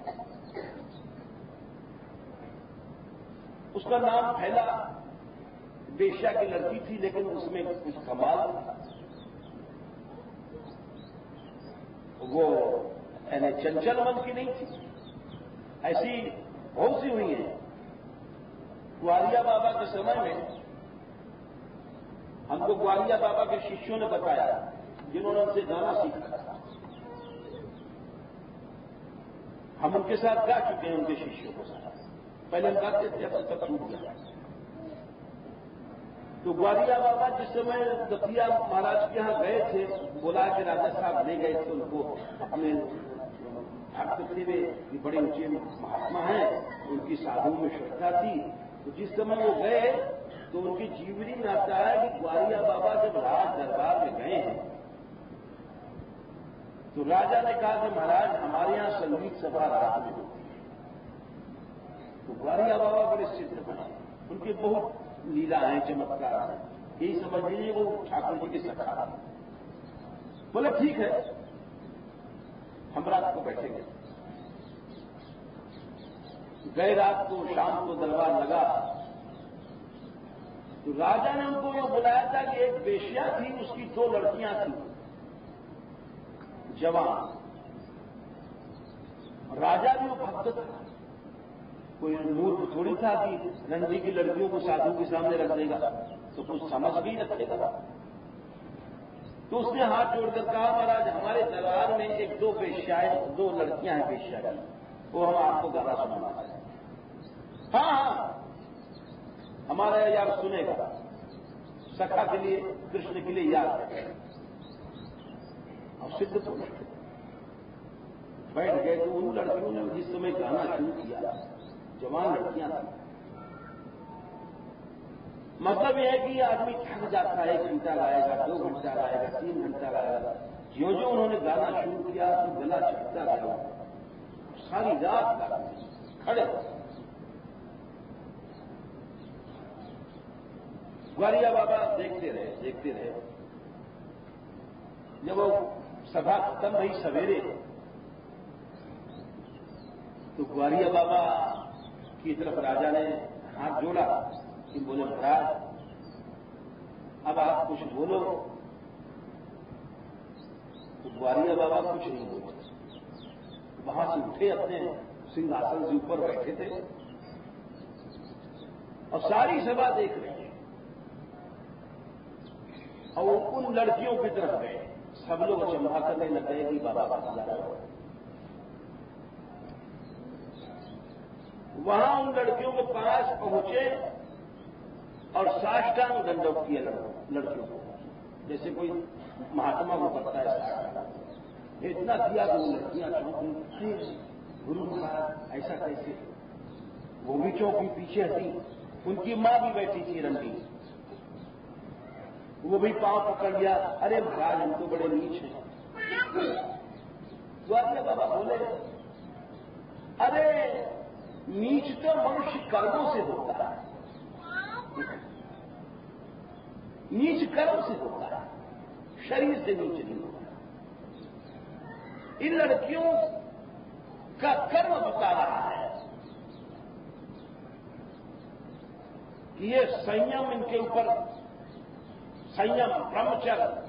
उसका नाम फैला, वेश्या की लड़की थी लेकिन उसमें कुछ कमाल था। वो यानी चंचल मन की नहीं थी। ऐसी बहुत सी हुई है। ग्वालिया बाबा के समय में हमको ग्वालिया बाबा के शिष्यों ने बताया, जिन्होंने उनसे गाना सीखा था। हम उनके साथ गा चुके हैं, उनके शिष्यों के साथ। पहले हम गाते थे, अब तक छूट गया। तो ग्वालिया बाबा जिस समय दतिया महाराज के यहां गए थे, बोला के राजा साहब ले गए थे उनको अपने भक्त थे, वे बड़े ऊंचे महात्मा हैं, उनकी साधु में श्रद्धा थी। तो जिस समय वो गए तो उनकी जीवनी में आता है कि ग्वालिया बाबा जब राज दरबार में गए हैं तो राजा ने कहा कि महाराज हमारे यहां संगीत सभा रात में होती है। तो ग्वारिया बाबा बड़े सिद्ध बने, उनके बहुत लीला है, चमत्कार है, यही समझ लीजिए वो ठाकुर जी की सखा। बोले ठीक है, हम रात को बैठेंगे। गए रात को, शाम को दरबार लगा तो राजा ने उनको यह बुलाया था कि एक वेश्या थी, उसकी 2 लड़कियां थी जवान। राजा भी वो भक्त था, कोई मूर्ख थोड़ी था कि नंदी की लड़कियों को साधु के सामने रख देगा, तो कुछ समझ भी रखेगा। तो उसने हाथ जोड़कर कहा महाराज हमारे दरबार में 1-2 वेश्याएं, 2 लड़कियां हैं वेश्या की, वो हम आपको गाना सुनाना चाहते हैं। हाँ, हमारा यार सुनेगा, सखा के लिए, कृष्ण के लिए याद है। और सिद्ध तो बैठ गए। तो उन लड़कियों ने जिस समय गाना शुरू किया, जवान लड़कियां थी, मतलब यह है कि आदमी थक जाता है, 1 घंटा गाएगा, 2 घंटा गाएगा, 3 घंटा गाएगा। जो जो उन्होंने गाना शुरू किया तो गला चढ़ता गया, सारी रात गाते खड़े। ग्वारिया बाबा देखते रहे। जब वो सभा खत्म हुई सवेरे, तो ग्वारिया बाबा की तरफ राजा ने हाथ जोड़ा कि बोले महाराज अब आप कुछ बोलो। तो ग्वारिया बाबा कुछ नहीं बोले, वहां से उठे, अपने सिंहासन से ऊपर बैठे थे और सारी सभा देख रहे हैं। और वो उन लड़कियों की तरफ गए, सब लोग अचंभा करने लग गए कि बाबा बाबा जा रहे हो। वहां उन लड़कियों के पास पहुंचे और साष्टांग दंडवत किया लड़कियों को, जैसे कोई महात्मा को करता है साष्टांग। इतना किया कि वो लड़कियां चौंकी, गुरु महाराज ऐसा कैसे? वो भी चौंकी, पीछे हटी। उनकी मां भी बैठी थी रंगी, वो भी पांव पकड़ लिया। अरे महाराज हम तो बड़े नीच हैं। ग्वारिया बाबा बोले अरे नीच तो मनुष्य कर्मों से होता है, नीच कर्म से होता है, शरीर से नीच नहीं होता। इन लड़कियों का कर्म बता रहा है कि ये संयम इनके ऊपर, संयम, ब्रह्मचर्य,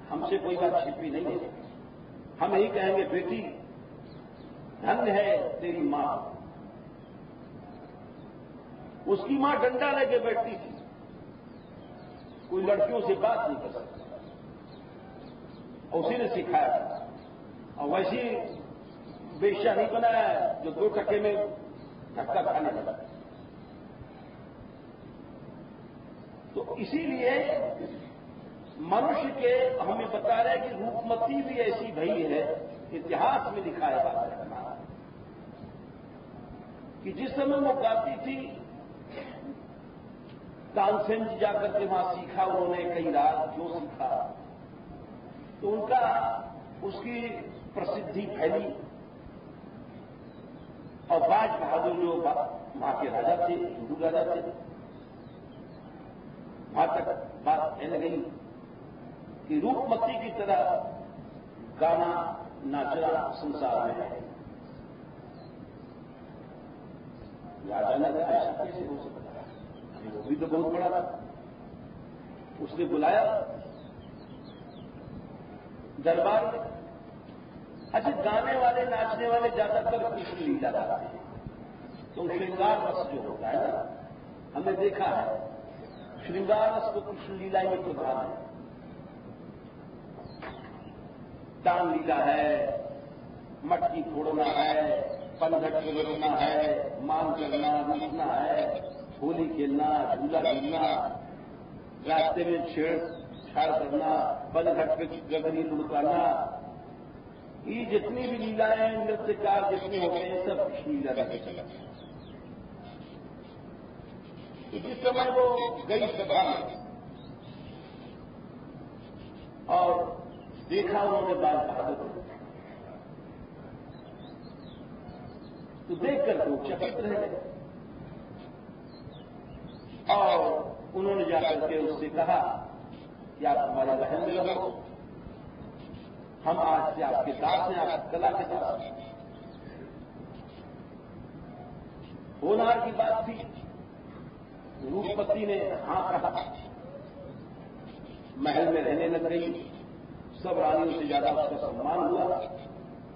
हमसे कोई बात छिपी नहीं है। हम यही कहेंगे बेटी धन्य है तेरी मां। उसकी मां डंडा लेके बैठती थी, कोई लड़कियों से बात नहीं कर सकता, और उसी ने सिखाया। और वैसी वेश्या नहीं बनाया जो 2 टके में धक्का खाने लगा। तो इसीलिए मनुष्य के हमें बता रहे कि रूपमती भी ऐसी भई है, इतिहास में लिखा है बात रखना, कि जिस समय वो गाती थी तानसेन जी जाकर के वहां सीखा उन्होंने, कई रात जो सीखा, तो उनका उसकी प्रसिद्धि फैली। और बाज बहादुर जो वहां के राजा थे, हिंदू राजा थे, वहां तक बात फैल गई कि रूपमती की तरह गाना नाचना संसार में है। राजा ने कहा ऐसा कैसे हो सकता है, वो भी तो बहुत बड़ा था। उसने बुलाया दरबार में। अच्छा, गाने वाले नाचने वाले ज्यादातर कृष्ण लीला गाते हैं, तो श्रृंगार रस जो होता है ना, हमने देखा है श्रृंगार रस को कृष्ण लीला में प्रधान है। दान लीला है, मटकी फोड़ना है, पनघट बजना है, मान करना, नाचना है, होली खेलना, झूला झूलना, रास्ते में छेड़छाड़ करना, पनघट पे गगरी लुढ़काना, ये जितनी भी लीलाएं, नृत्यकार जितने होते हैं, सब कृष्ण लीला का चला। जिस समय वो गई सभा में और देखा उन्होंने बाज बहादुर तो देखकर वो चकित रह गए और उन्होंने जाकर के उससे कहा कि आप हमारे बहन में रहो, हम आज से आपके दास हैं, आपकी कला के दास। होनहार की बात थी। रूपवती ने हाँ कहा, महल में रहने लग गई। सब रानियों से ज्यादा उसका सम्मान हुआ।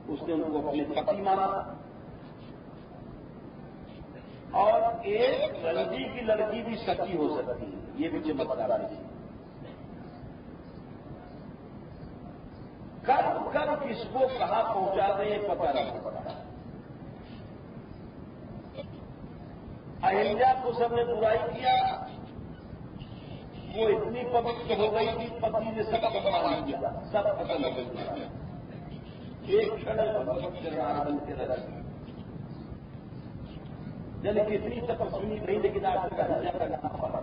उसने उनको अपने पति माना और एक रणजी की लड़की भी सखी हो सकती है, ये भी चमत्कार है। कब कब किसको कहां पहुंचा दें पता नहीं पड़ता। अहिल्या को सबने बुराई किया, वो इतनी पवित्र हो गई कि पति ने सब अपमान किया, सब खत्म हो गई। एक क्षण भगवत चरणार्दन के रह जन कितनी तपस्विनी रही, लेकिन आखिर अहिल्या का नाम पड़ा।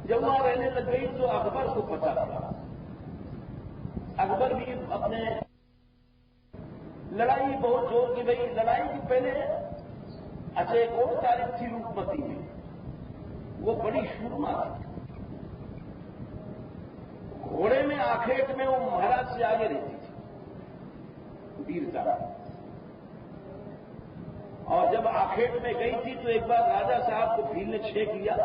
जब वहां रहने लग गई तो अकबर को पता चला। अकबर भी अपने लड़ाई बहुत जोर की गई। लड़ाई की पहले अच्छा एक और तारीफ थी रूपवती में, वो बड़ी शूरमा थी। घोड़े में आखेट में वो महाराज से आगे रहती थी, वीरता। और जब आखेट में गई थी तो एक बार राजा साहब को भील ने छेक लिया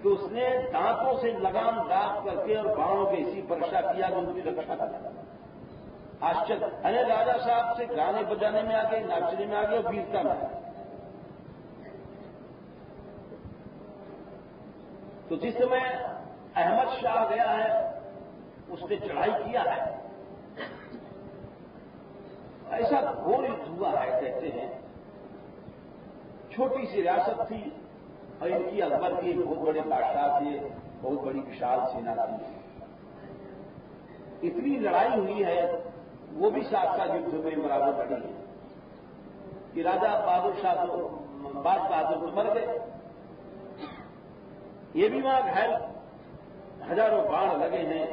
तो उसने दांतों से लगाम दाग करके और बाणों के इसी वर्षा किया कि उनकी रक्षा कर। आश्चर्य। अरे राजा साहब से गाने बजाने में आ गए, नाचने में आ गए और वीरता में आ गए। तो जिस समय अहमद शाह गया है उसने चढ़ाई किया है, ऐसा घोर युद्ध हुआ है। कहते हैं छोटी सी रियासत थी और इनकी अकबर की एक बहुत बड़े बादशाह थे, बहुत बड़ी विशाल सेना थी। इतनी लड़ाई हुई है, वो भी साथ साथ युद्ध में बराबर लड़ी है कि राजा बहादुर शाह तो बाज बहादुर तो मर गए, ये भी वहां घायल, हजारों बाण लगे हैं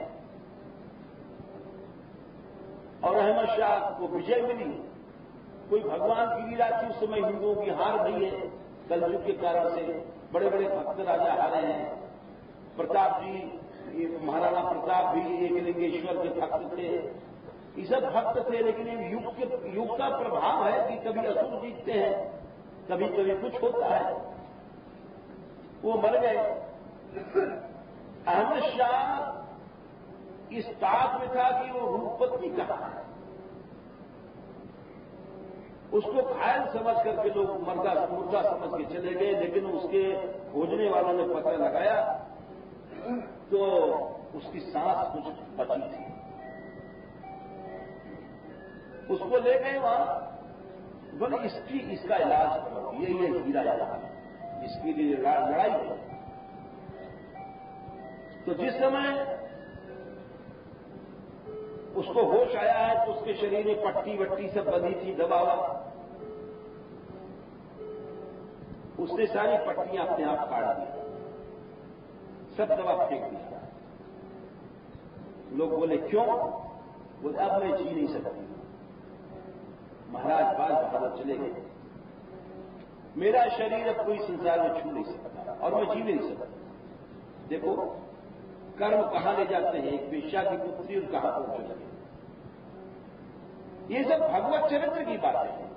और अहमद शाह को विजय मिली। कोई भगवान की लीला थी, उस समय हिंदुओं की हार गई है कलयुग के कारण से। बड़े बड़े भक्त राजा हारे हैं। प्रताप जी, महाराणा प्रताप भी एकलिंगेश्वर के भक्त थे। ये सब भक्त थे, लेकिन युग का प्रभाव है कि कभी असुर जीतते हैं, कभी कभी कुछ होता है। वो मर गए। अहमद शाह इस ताक में था कि वो रूपवती कहां है। उसको घायल समझ करके लोग मुर्दा समझ के चले गए, लेकिन उसके खोजने वालों ने पता लगाया तो उसकी सांस कुछ बची थी। उसको ले गए वहां, बोले इसका इलाज करो, ये हीरा इलाज, इसके लिए लड़ाई करो। तो जिस समय उसको होश आया है तो उसके शरीर में पट्टी वट्टी सब बंधी थी, दवा। उसने सारी पट्टियां अपने आप काट दी, सब दवा फेंक दिया। लोग बोले क्यों? बोले अब मैं जी नहीं सकती। महाराज बाज बहादुर चले गए, मेरा शरीर अब कोई संसार में छू नहीं सकता और मैं जी भी नहीं सकता। देखो कर्म कहां ले जाते हैं, एक वेश्या की पुत्री और कहां पहुंच जाती है। ये सब भगवत चरित्र की बातें हैं।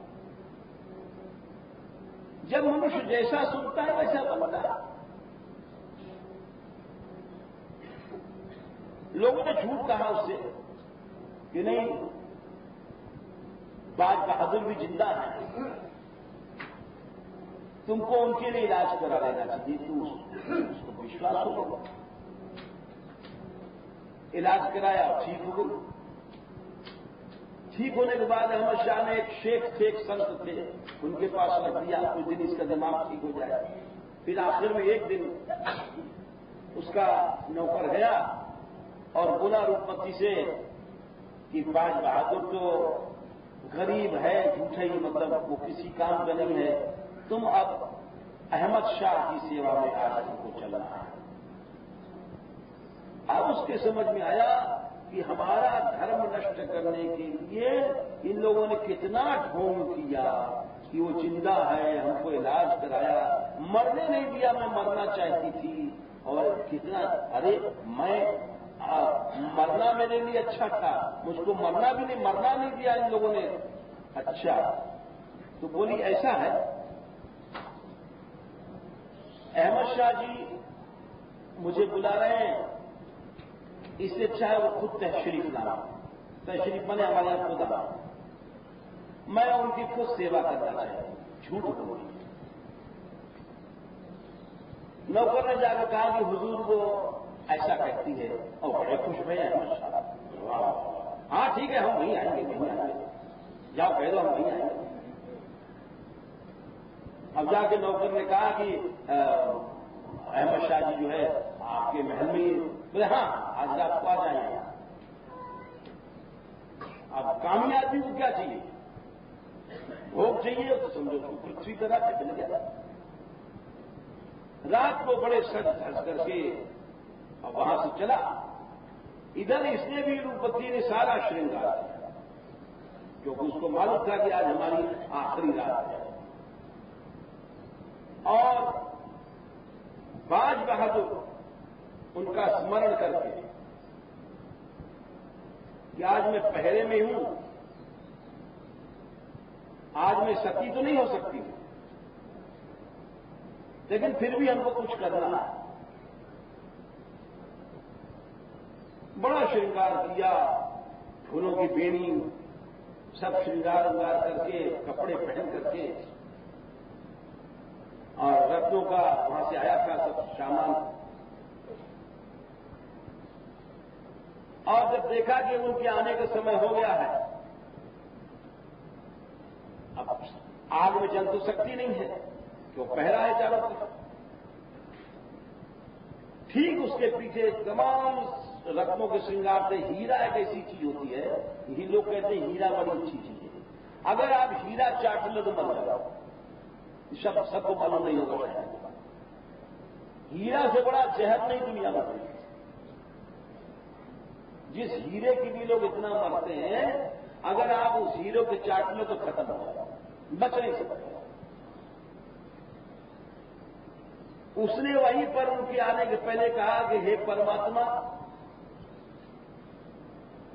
जब मनुष्य जैसा सुनता है वैसा बनता है। लोगों ने झूठ कहा उससे कि नहीं बाज बहादुर भी जिंदा है, तुमको उनके लिए इलाज करा लेना चाहिए। तू उसको विश्वास हो, इलाज कराया, ठीक हो गई। ठीक होने के बाद अहमद शाह ने एक शेख थे, एक संत थे, उनके पास रख दिया, कुछ दिन इसका दिमाग ठीक हो जाए। फिर आखिर में एक दिन उसका नौकर गया और बोला रूपवती से कि बाज बहादुर तो गरीब है, झूठे ही, मतलब वो किसी काम का नहीं है, तुम अब अहमद शाह की सेवा में आज तुमको चलना है। उसके समझ में आया कि हमारा धर्म नष्ट करने के लिए इन लोगों ने कितना ढोंग किया कि वो जिंदा है, हमको इलाज कराया, मरने नहीं दिया, मैं मरना चाहती थी। और कितना, अरे मैं मरना मेरे लिए अच्छा था, मुझको मरना नहीं दिया इन लोगों ने। अच्छा, तो बोली ऐसा है, अहमद शाह जी मुझे बुला रहे हैं, इससे अच्छा है वो खुद तशरीफ लाना। तशरीफ बने हमारे यहां खुदा, मैं उनकी खुद सेवा करना चाहती हूं। झूठ बोली। नौकर ने जाकर कहा कि हुजूर वो ऐसा कहती है, और बड़े खुश भैया अहमद शाह। हाँ ठीक है, हम वहीं आएंगे, जाओ कह दो हम वहीं आएंगे। अब जाके नौकर ने कहा कि अहमद शाह जी जो है आपके महल में, बोले हाँ आज रात को आ जाएंगे। अब कामी आदमी को क्या चाहिए, भोग चाहिए, तो समझो पृथ्वी तरह से चले गया। रात को बड़े सज धज करके और वहां से चला। इधर इसने भी रूपवती ने सारा श्रृंगार किया, क्योंकि उसको मालूम था कि आज हमारी आखिरी रात है। और बाज बहादुर उनका स्मरण करके कि आज मैं पहरे में हूं, आज मैं सती तो नहीं हो सकती, लेकिन फिर भी हमको कुछ करना है। बड़ा श्रृंगार किया, फूलों की बेनी, सब श्रृंगार उंगार करके, कपड़े पहन करके, और रत्नों का वहां से आया था सब सामान। और जब देखा कि उनके आने का समय हो गया है, अब आग में जल तो सकती नहीं है, क्यों पहरा है चारों तरफ। ठीक उसके पीछे तमाम रत्नों के श्रृंगार से हीरा एक ऐसी चीज होती है, यही लोग कहते हैं हीरा बड़ी अच्छी चीज है। अगर आप हीरा चाट लो तो मर जाओ, सबको मालूम नहीं होगा शायद। हीरा से बड़ा जहर नहीं दुनिया में। जिस हीरे की भी लोग इतना मरते हैं, अगर आप उस हीरे के चाट लो तो खत्म हो जाएगा, बच नहीं सकते। उसने वहीं पर उनके आने के पहले कहा कि हे परमात्मा,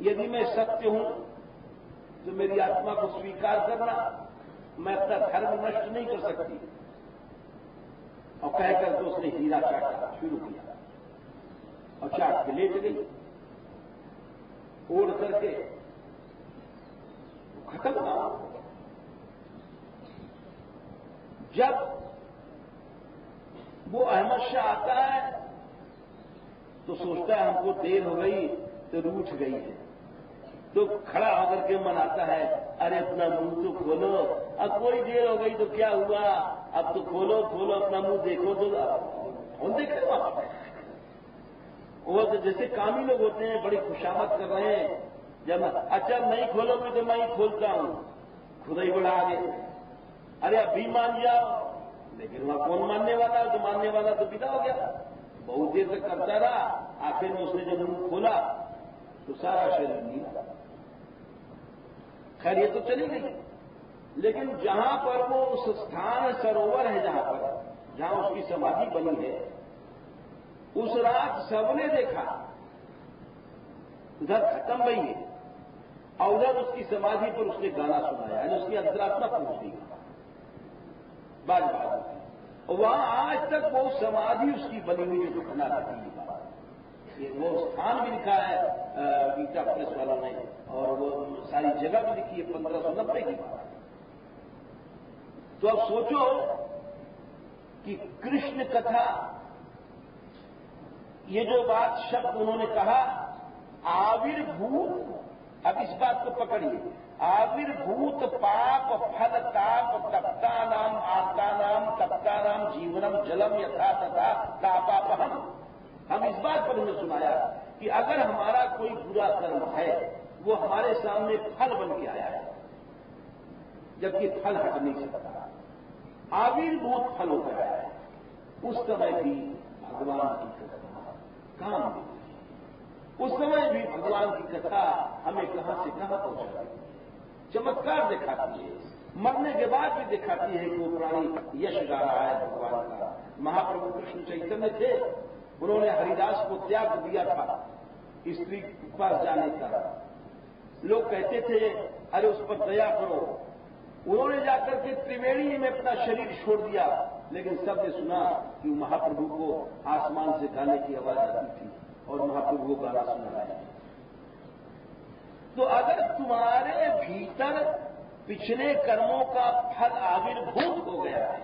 यदि मैं सत्य हूं तो मेरी आत्मा को स्वीकार करना, मैं अपना धर्म नष्ट नहीं कर सकती। और कहकर तो उसने हीरा चाटना शुरू किया और चाट के लेट गई, ओढ़ करके खत्म ना। जब वो अहमद शाह आता है तो सोचता है हमको देर हो गई तो रूठ गई है, तो खड़ा होकर के मनाता है, अरे अपना मुंह तो खोलो, अब कोई देर हो गई तो क्या हुआ, अब तो खोलो अपना मुंह देखो तो हम देखे वो तो जैसे कामी लोग होते हैं, बड़ी खुशामद कर रहे हैं। जब अच्छा नहीं खोलोगे तो मैं ही खोलता हूं, खुदा ही बड़ा आगे, अरे अभी मान जाओ। लेकिन वहां कौन मानने वाला, तो मानने वाला तो विदा हो गया। बहुत देर तक करता रहा, आखिर में उसने जब मुंह खोला तो सारा शरीर नीला। खैर ये तो चली गई, लेकिन जहां पर वो उस स्थान सरोवर है, जहां उसकी समाधि बनी है, उस रात सबने देखा उधर खत्म भई है, और उधर उसकी समाधि पर उसने गाना सुनाया, यानी उसकी अंतरात्मा पहुंच गई बाज और वहां आज तक वो समाधि उसकी बनी हुई है, जो खना करती। वो स्थान भी लिखा है गीता प्रेस वालों ने, और वो सारी जगह भी लिखी है 1590 की बात। तो अब सोचो कि कृष्ण कथा, ये जो बात शब्द उन्होंने कहा आविर्भूत, अब इस बात को पकड़िए, आविर्भूत पाप फल ताप तप्ता नाम आर्ता नाम तप्ता नाम जीवनम जलम यथा तथा तापापहम। हम इस बात पर उन्हें सुनाया कि अगर हमारा कोई बुरा कर्म है, वो हमारे सामने फल बन के आया है, जबकि फल हट नहीं सकता, आविर्भूत फल होकर आया है, उस समय भी भगवान की कथा काम देती है। उस समय भी भगवान की कथा हमें कहां से कहां पहुंचाती है, चमत्कार दिखाती है, मरने के बाद भी दिखाती है कि वो प्राणी यश गा रहा है भगवान का। महाप्रभु कृष्ण चैतन्य थे, उन्होंने हरिदास को त्याग दिया था स्त्री के पास जाने का। लोग कहते थे अरे उस पर दया करो, उन्होंने जाकर के त्रिवेणी में अपना शरीर छोड़ दिया, लेकिन सबने सुना कि महाप्रभु को आसमान से गाने की आवाज आती थी और महाप्रभु को गाना सुना है। तो अगर तुम्हारे भीतर पिछले कर्मों का फल आविर्भूत हो गया है,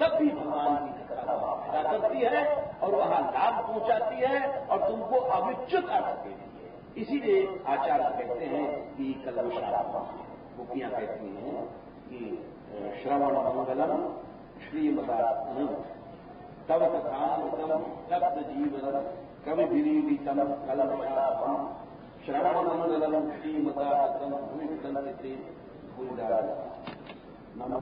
तब भी भगवान की कथा पैदा करती है और वहां लाभ पहुंचाती है और तुमको अविच्युत अर्थ देती है। इसीलिए आचार्य कहते हैं कि कलमशाला गोपियां कहती हैं कि श्रवण मंगलम श्रीमदात्म तव कथामृतम तप्त जीवन कवि विरीडितम कलमशालम श्रवण मंगलम श्रीमदात्म भूमिकंते भूरिदा नमः।